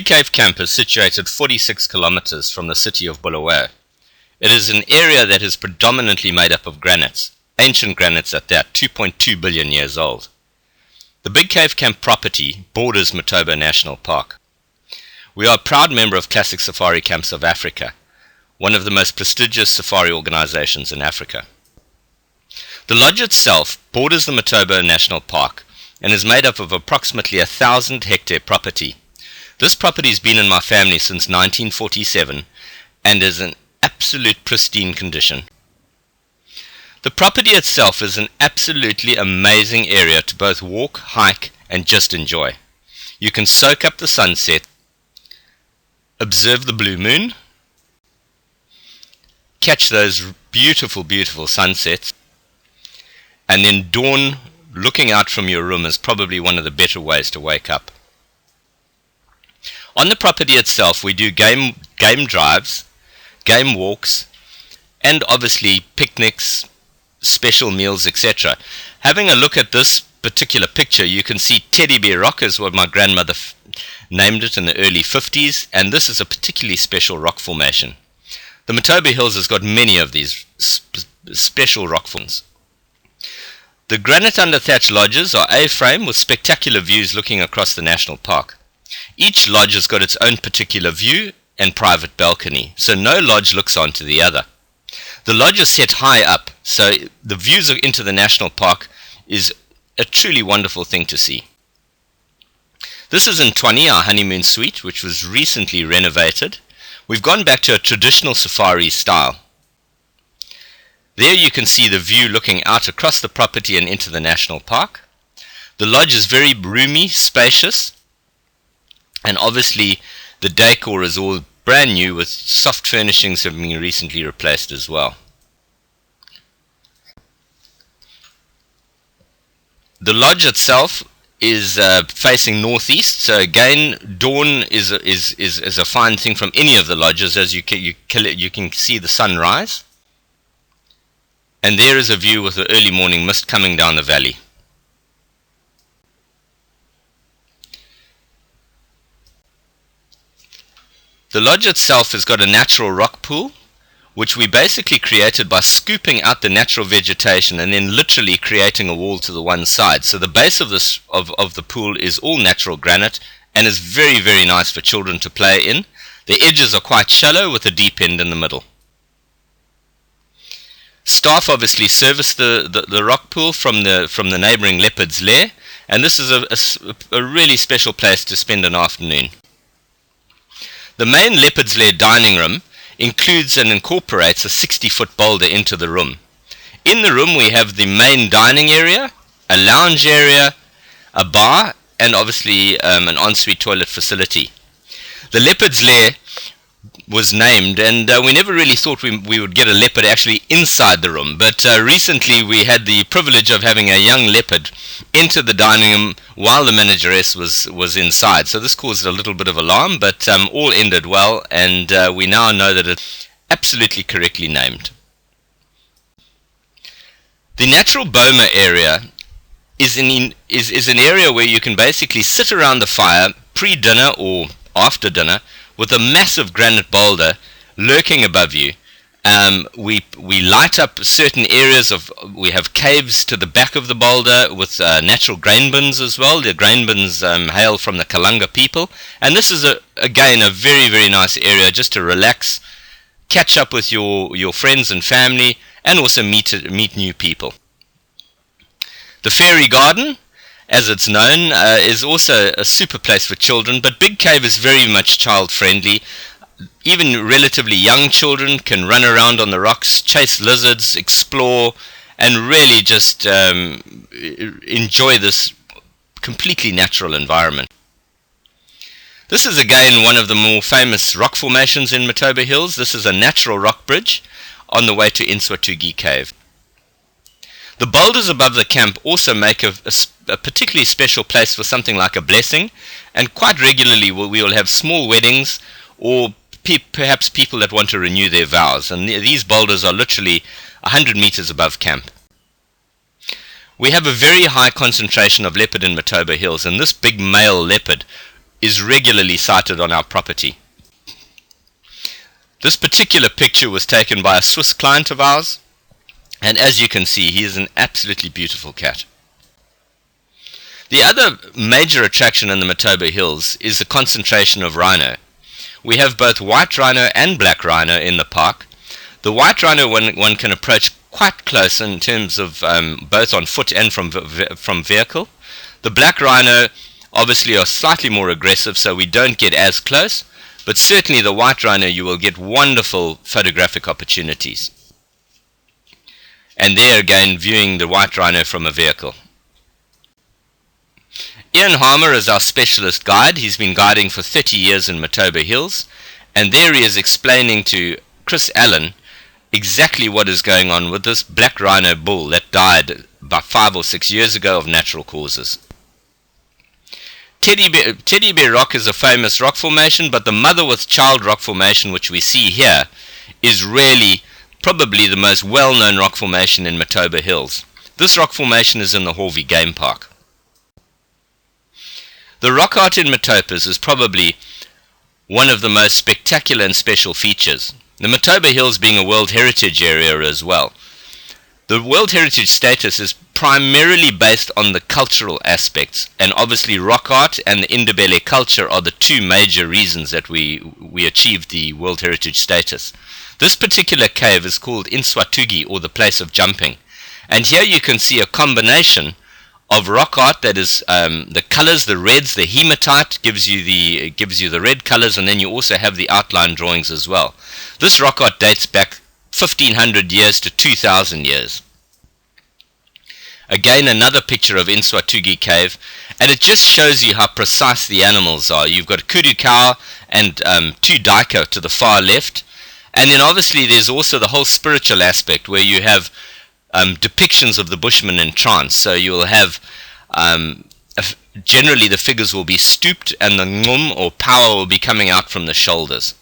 Big Cave Camp is situated 46 kilometers from the city of Bulawayo. It is an area that is predominantly made up of granites, ancient granites at that, 2.2 billion years old. The Big Cave Camp property borders Matobo National Park. We are a proud member of Classic Safari Camps of Africa, one of the most prestigious safari organizations in Africa. The lodge itself borders the Matobo National Park and is made up of approximately 1,000-hectare property. This property has been in my family since 1947 and is in absolute pristine condition. The property itself is an absolutely amazing area to both walk, hike, and just enjoy. You can soak up the sunset, observe the blue moon, catch those beautiful, beautiful sunsets, and then dawn looking out from your room is probably one of the better ways to wake up. On the property itself, we do game drives, game walks, and obviously picnics, special meals, etc. Having a look at this particular picture, you can see Teddy Bear Rock is what my grandmother named it in the early 50s, and this is a particularly special rock formation. The Matobo Hills has got many of these special rock forms. The granite under thatch lodges are A-frame with spectacular views looking across the national park. Each lodge has got its own particular view and private balcony, so no lodge looks onto the other. The lodge is set high up, so the views into the national park is a truly wonderful thing to see. This is in Twani, our honeymoon suite, which was recently renovated. We've gone back to a traditional safari style. There you can see the view looking out across the property and into the national park. The lodge is very roomy, spacious, and obviously the decor is all brand new with soft furnishings have been recently replaced as well. The lodge itself is facing northeast, so again dawn is a fine thing from any of the lodges, as you can see the sun rise. And there is a view with the early morning mist coming down the valley. The lodge itself has got a natural rock pool, which we basically created by scooping out the natural vegetation and then literally creating a wall to the one side. So the base of this of the pool is all natural granite and is very, very nice for children to play in. The edges are quite shallow with a deep end in the middle. Staff obviously service the rock pool from the neighbouring Leopard's Lair, and this is a really special place to spend an afternoon. The main Leopard's Lair dining room includes and incorporates a 60-foot boulder into the room. In the room we have the main dining area, a lounge area, a bar, and obviously an ensuite toilet facility. The Leopard's Lair was named, and we never really thought we would get a leopard actually inside the room, but recently we had the privilege of having a young leopard enter the dining room while the manageress was inside, so this caused a little bit of alarm, but all ended well, and we now know that it's absolutely correctly named. The natural boma area is an area where you can basically sit around the fire pre-dinner or after dinner with a massive granite boulder lurking above you. We light up certain areas we have caves to the back of the boulder with natural grain bins as well. The grain bins hail from the Kalanga people, and this is again a very, very nice area just to relax, catch up with your friends and family, and also meet new people. The Fairy Garden, as it's known, is also a super place for children, but Big Cave is very much child friendly. Even relatively young children can run around on the rocks, chase lizards, explore, and really just enjoy this completely natural environment. This is again one of the more famous rock formations in Matobo Hills. This is a natural rock bridge on the way to Inswatugi Cave. The boulders above the camp also make a particularly special place for something like a blessing, and quite regularly we will have small weddings or perhaps people that want to renew their vows, and these boulders are literally 100 meters above camp. We have a very high concentration of leopard in Matobo Hills, and this big male leopard is regularly sighted on our property. This particular picture was taken by a Swiss client of ours, and as you can see, he is an absolutely beautiful cat. The other major attraction in the Matobo Hills is the concentration of rhino. We have both white rhino and black rhino in the park. The white rhino one can approach quite close in terms of both on foot and from vehicle. The black rhino obviously are slightly more aggressive, so we don't get as close, but certainly the white rhino you will get wonderful photographic opportunities. And there again, viewing the white rhino from a vehicle. Ian Harmer is our specialist guide. He's been guiding for 30 years in Matobo Hills, and there he is explaining to Chris Allen exactly what is going on with this black rhino bull that died about 5 or 6 years ago of natural causes. Teddy Bear Rock is a famous rock formation, but the mother with child rock formation, which we see here, is really probably the most well-known rock formation in Matobo Hills. This rock formation is in the Horvey Game Park. The rock art in Matopos is probably one of the most spectacular and special features. The Matobo Hills being a World Heritage Area as well. The World Heritage status is primarily based on the cultural aspects, and obviously rock art and the Indabele culture are the two major reasons that we achieved the World Heritage status. This particular cave is called Inswatugi, or the place of jumping, and here you can see a combination of rock art that is the colors, the reds, the hematite gives you the red colors, and then you also have the outline drawings as well. This rock art dates back 1500 years to 2000 years. Again, another picture of Inswatugi Cave, and it just shows you how precise the animals are. You've got a kudu cow and two daika to the far left, and then obviously there's also the whole spiritual aspect where you have depictions of the Bushmen in trance. So you will have generally the figures will be stooped and the ngum or power will be coming out from the shoulders.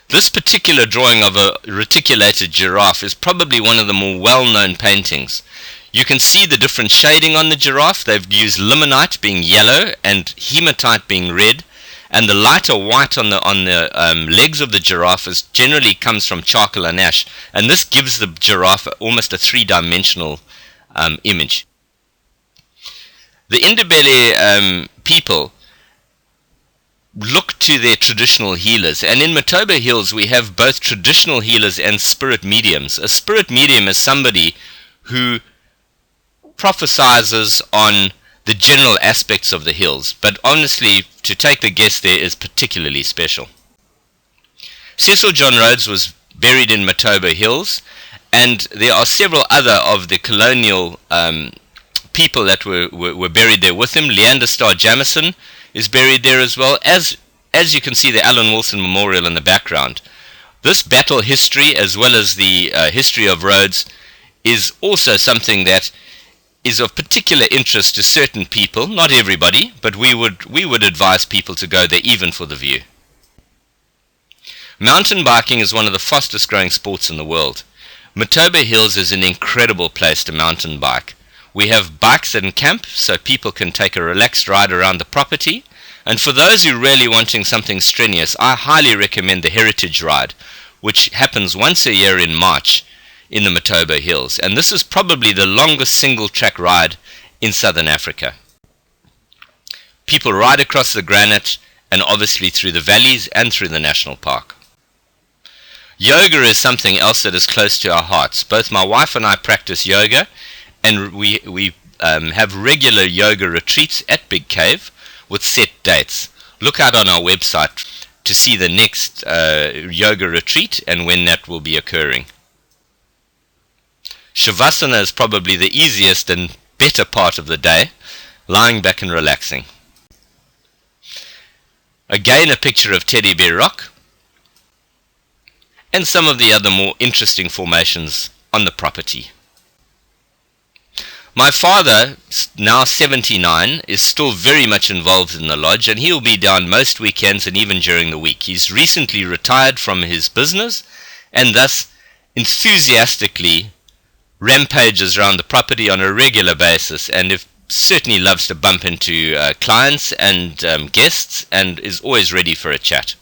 This particular drawing of a reticulated giraffe is probably one of the more well-known paintings. You can see the different shading on the giraffe. They've used limonite being yellow and hematite being red, and the lighter white on the legs of the giraffe generally comes from charcoal and ash, and this gives the giraffe almost a three-dimensional image. The Indabele people look to their traditional healers, and in Matobo Hills we have both traditional healers and spirit mediums. A spirit medium is somebody who prophesizes on the general aspects of the hills, but honestly, to take the guess there is particularly special. Cecil John Rhodes was buried in Matobo Hills, and there are several other of the colonial people that were buried there with him. Leander Starr Jamison is buried there as well, as you can see the Alan Wilson Memorial in the background. This battle history, as well as the history of Rhodes, is also something that is of particular interest to certain people, not everybody, but we would advise people to go there even for the view. Mountain biking is one of the fastest growing sports in the world. Matobo Hills is an incredible place to mountain bike. We have bikes and camp, so people can take a relaxed ride around the property, and for those who are really wanting something strenuous, I highly recommend the Heritage Ride, which happens once a year in March in the Matobo Hills, and this is probably the longest single track ride in southern Africa. People ride across the granite and obviously through the valleys and through the national park. Yoga is something else that is close to our hearts. Both my wife and I practice yoga, and we have regular yoga retreats at Big Cave with set dates. Look out on our website to see the next yoga retreat and when that will be occurring. Shavasana is probably the easiest and better part of the day, lying back and relaxing. Again, a picture of Teddy Bear Rock and some of the other more interesting formations on the property. My father, now 79, is still very much involved in the lodge, and he'll be down most weekends and even during the week. He's recently retired from his business and thus enthusiastically rampages around the property on a regular basis, and if certainly loves to bump into clients and guests, and is always ready for a chat.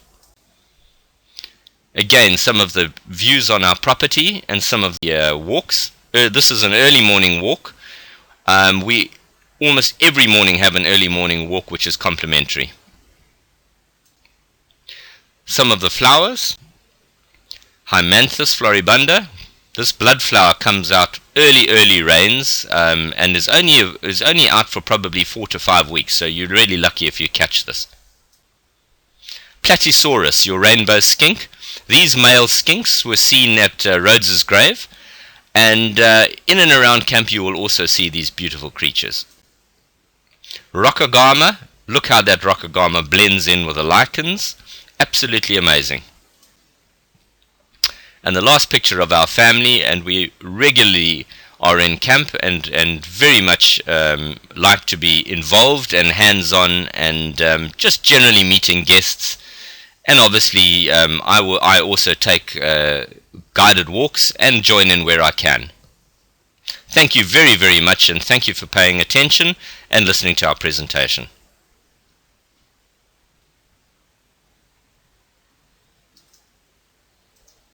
Again, some of the views on our property and some of the walks. This is an early morning walk. We almost every morning have an early morning walk, which is complimentary. Some of the flowers. Hyamanthus floribunda. This blood flower comes out early rains, and is only out for probably 4 to 5 weeks, so you're really lucky if you catch this. Platysaurus, your rainbow skink. These male skinks were seen at Rhodes's grave, and in and around camp you will also see these beautiful creatures. Rockagama, look how that rockagama blends in with the lichens, absolutely amazing. And the last picture of our family, and we regularly are in camp and very much like to be involved and hands-on, and just generally meeting guests. And obviously I also take guided walks and join in where I can. Thank you very, very much, and thank you for paying attention and listening to our presentation.